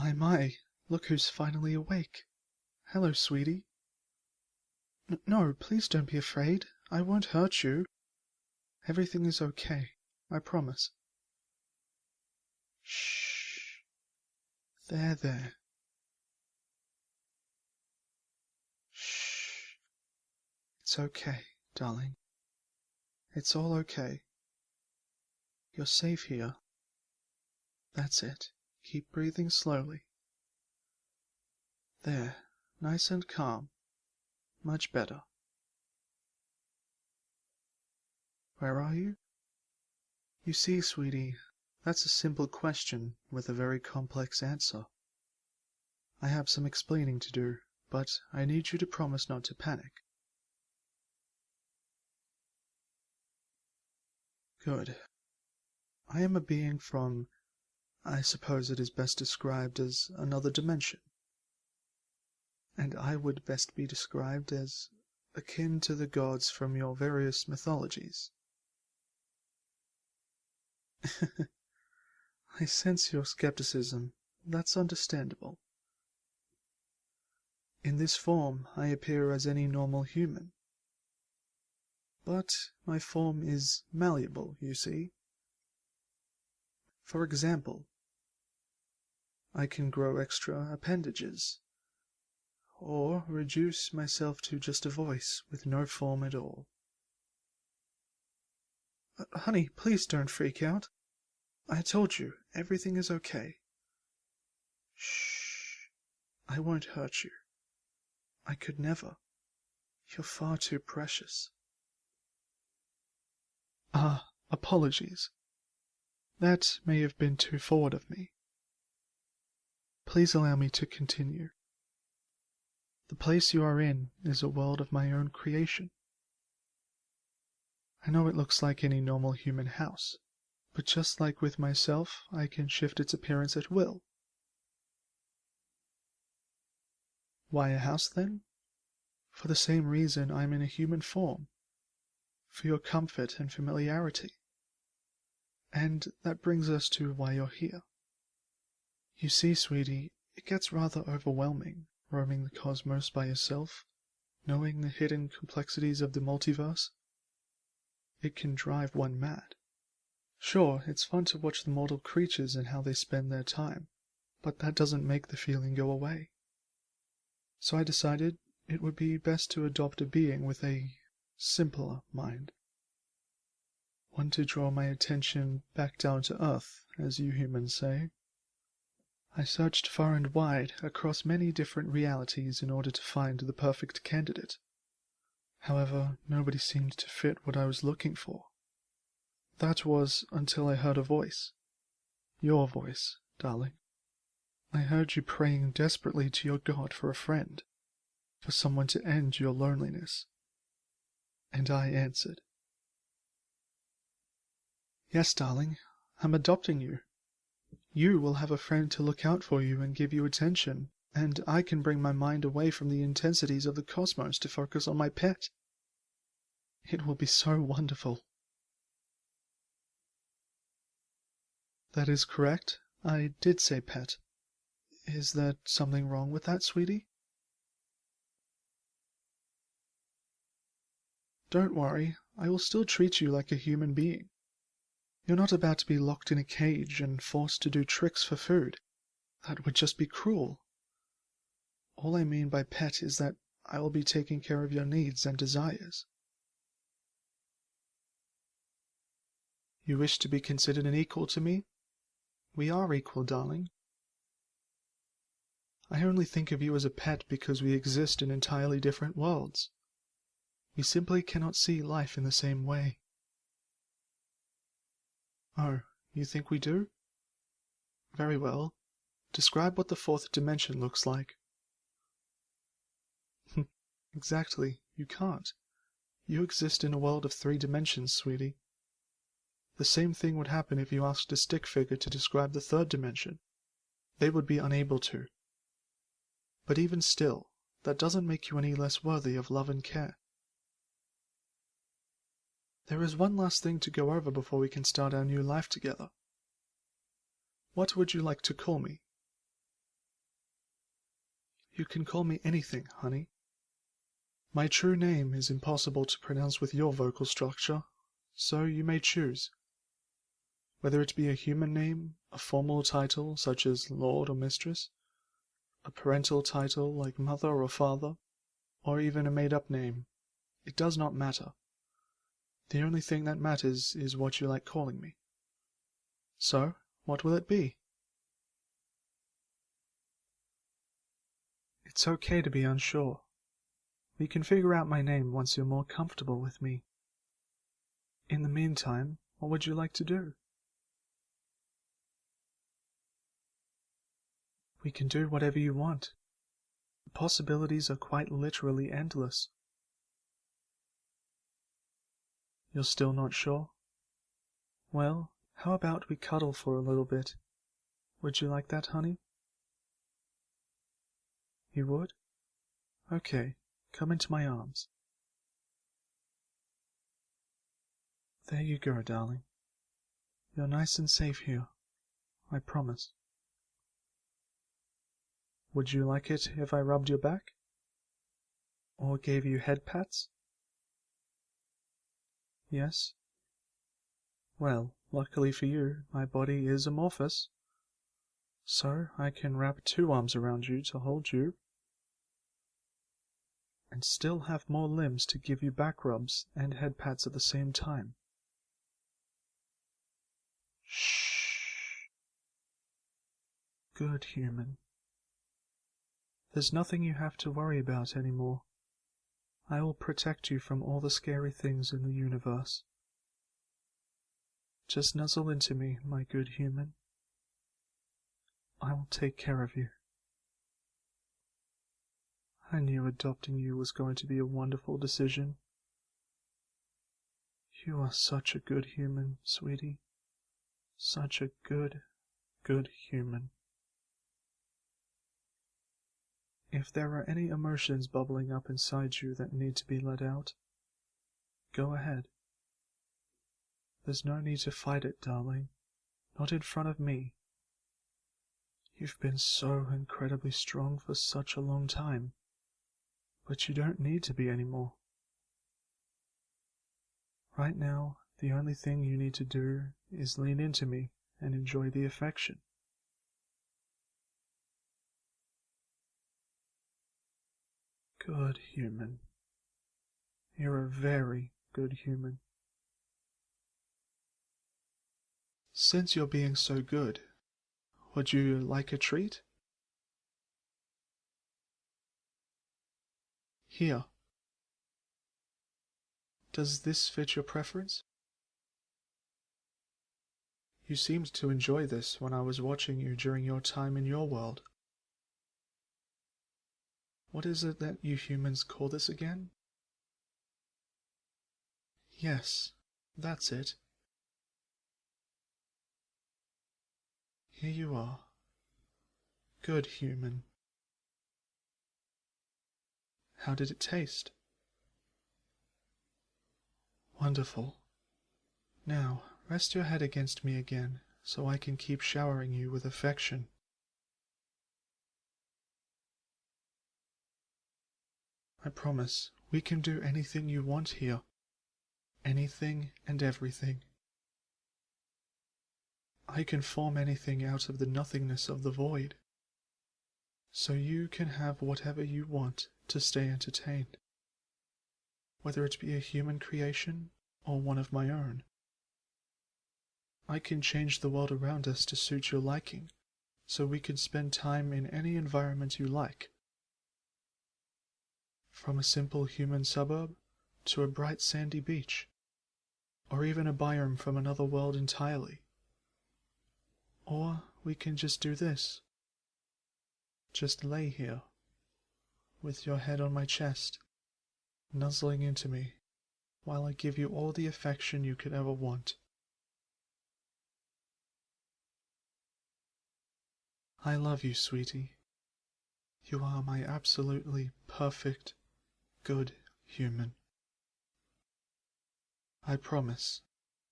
My, look who's finally awake. Hello, sweetie. No, please don't be afraid. I won't hurt you. Everything is okay. I promise. Shh. There. Shh. It's okay, darling. It's all okay. You're safe here. That's it. Keep breathing slowly. There, nice and calm. Much better. Where are you? You see, sweetie, that's a simple question with a very complex answer. I have some explaining to do, but I need you to promise not to panic. Good. I am a being from, I suppose it is best described as another dimension. And I would best be described as akin to the gods from your various mythologies. I sense your skepticism. That's understandable. In this form, I appear as any normal human. But my form is malleable, you see. For example, I can grow extra appendages, or reduce myself to just a voice with no form at all. Honey, please don't freak out. I told you, everything is okay. Shh. I won't hurt you. I could never. You're far too precious. Apologies. That may have been too forward of me. Please allow me to continue. The place you are in is a world of my own creation. I know it looks like any normal human house, but just like with myself, I can shift its appearance at will. Why a house, then? For the same reason I'm in a human form. For your comfort and familiarity. And that brings us to why you're here. You see, sweetie, it gets rather overwhelming, roaming the cosmos by yourself, knowing the hidden complexities of the multiverse. It can drive one mad. Sure, it's fun to watch the mortal creatures and how they spend their time, but that doesn't make the feeling go away. So I decided it would be best to adopt a being with a simpler mind. One to draw my attention back down to earth, as you humans say. I searched far and wide across many different realities in order to find the perfect candidate. However, nobody seemed to fit what I was looking for. That was until I heard a voice. Your voice, darling. I heard you praying desperately to your God for a friend, for someone to end your loneliness. And I answered. Yes, darling, I'm adopting you. You will have a friend to look out for you and give you attention, and I can bring my mind away from the intensities of the cosmos to focus on my pet. It will be so wonderful. That is correct. I did say pet. Is there something wrong with that, sweetie? Don't worry, I will still treat you like a human being. You're not about to be locked in a cage and forced to do tricks for food. That would just be cruel. All I mean by pet is that I will be taking care of your needs and desires. You wish to be considered an equal to me? We are equal, darling. I only think of you as a pet because we exist in entirely different worlds. We simply cannot see life in the same way. Oh, you think we do? Very well. Describe what the fourth dimension looks like. Exactly, you can't. You exist in a world of 3 dimensions, sweetie. The same thing would happen if you asked a stick figure to describe the 3rd dimension. They would be unable to. But even still, that doesn't make you any less worthy of love and care. There is one last thing to go over before we can start our new life together. What would you like to call me? You can call me anything, honey. My true name is impossible to pronounce with your vocal structure, so you may choose. Whether it be a human name, a formal title such as lord or mistress, a parental title like mother or father, or even a made-up name, it does not matter. The only thing that matters is what you like calling me. So, what will it be? It's okay to be unsure. We can figure out my name once you're more comfortable with me. In the meantime, what would you like to do? We can do whatever you want. The possibilities are quite literally endless. You're still not sure? Well, how about we cuddle for a little bit? Would you like that, honey? You would? Okay, come into my arms. There you go, darling. You're nice and safe here. I promise. Would you like it if I rubbed your back? Or gave you head pats? Yes? Well, luckily for you, my body is amorphous. So I can wrap 2 arms around you to hold you, and still have more limbs to give you back rubs and head pats at the same time. Shh. Good human. There's nothing you have to worry about anymore. I will protect you from all the scary things in the universe. Just nuzzle into me, my good human. I will take care of you. I knew adopting you was going to be a wonderful decision. You are such a good human, sweetie. Such a good human. If there are any emotions bubbling up inside you that need to be let out, go ahead. There's no need to fight it, darling. Not in front of me. You've been so incredibly strong for such a long time, but you don't need to be anymore. Right now, the only thing you need to do is lean into me and enjoy the affection. Good human. You're a very good human. Since you're being so good, would you like a treat? Here. Does this fit your preference? You seemed to enjoy this when I was watching you during your time in your world. What is it that you humans call this again? Yes, that's it. Here you are. Good human. How did it taste? Wonderful. Now, rest your head against me again, so I can keep showering you with affection. I promise, we can do anything you want here. Anything and everything. I can form anything out of the nothingness of the void. So you can have whatever you want to stay entertained. Whether it be a human creation or one of my own. I can change the world around us to suit your liking, so we can spend time in any environment you like. From a simple human suburb to a bright sandy beach, or even a biome from another world entirely. Or we can just do this. Just lay here, with your head on my chest, nuzzling into me, while I give you all the affection you could ever want. I love you, sweetie. You are my absolutely perfect, good human. I promise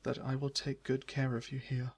that I will take good care of you here.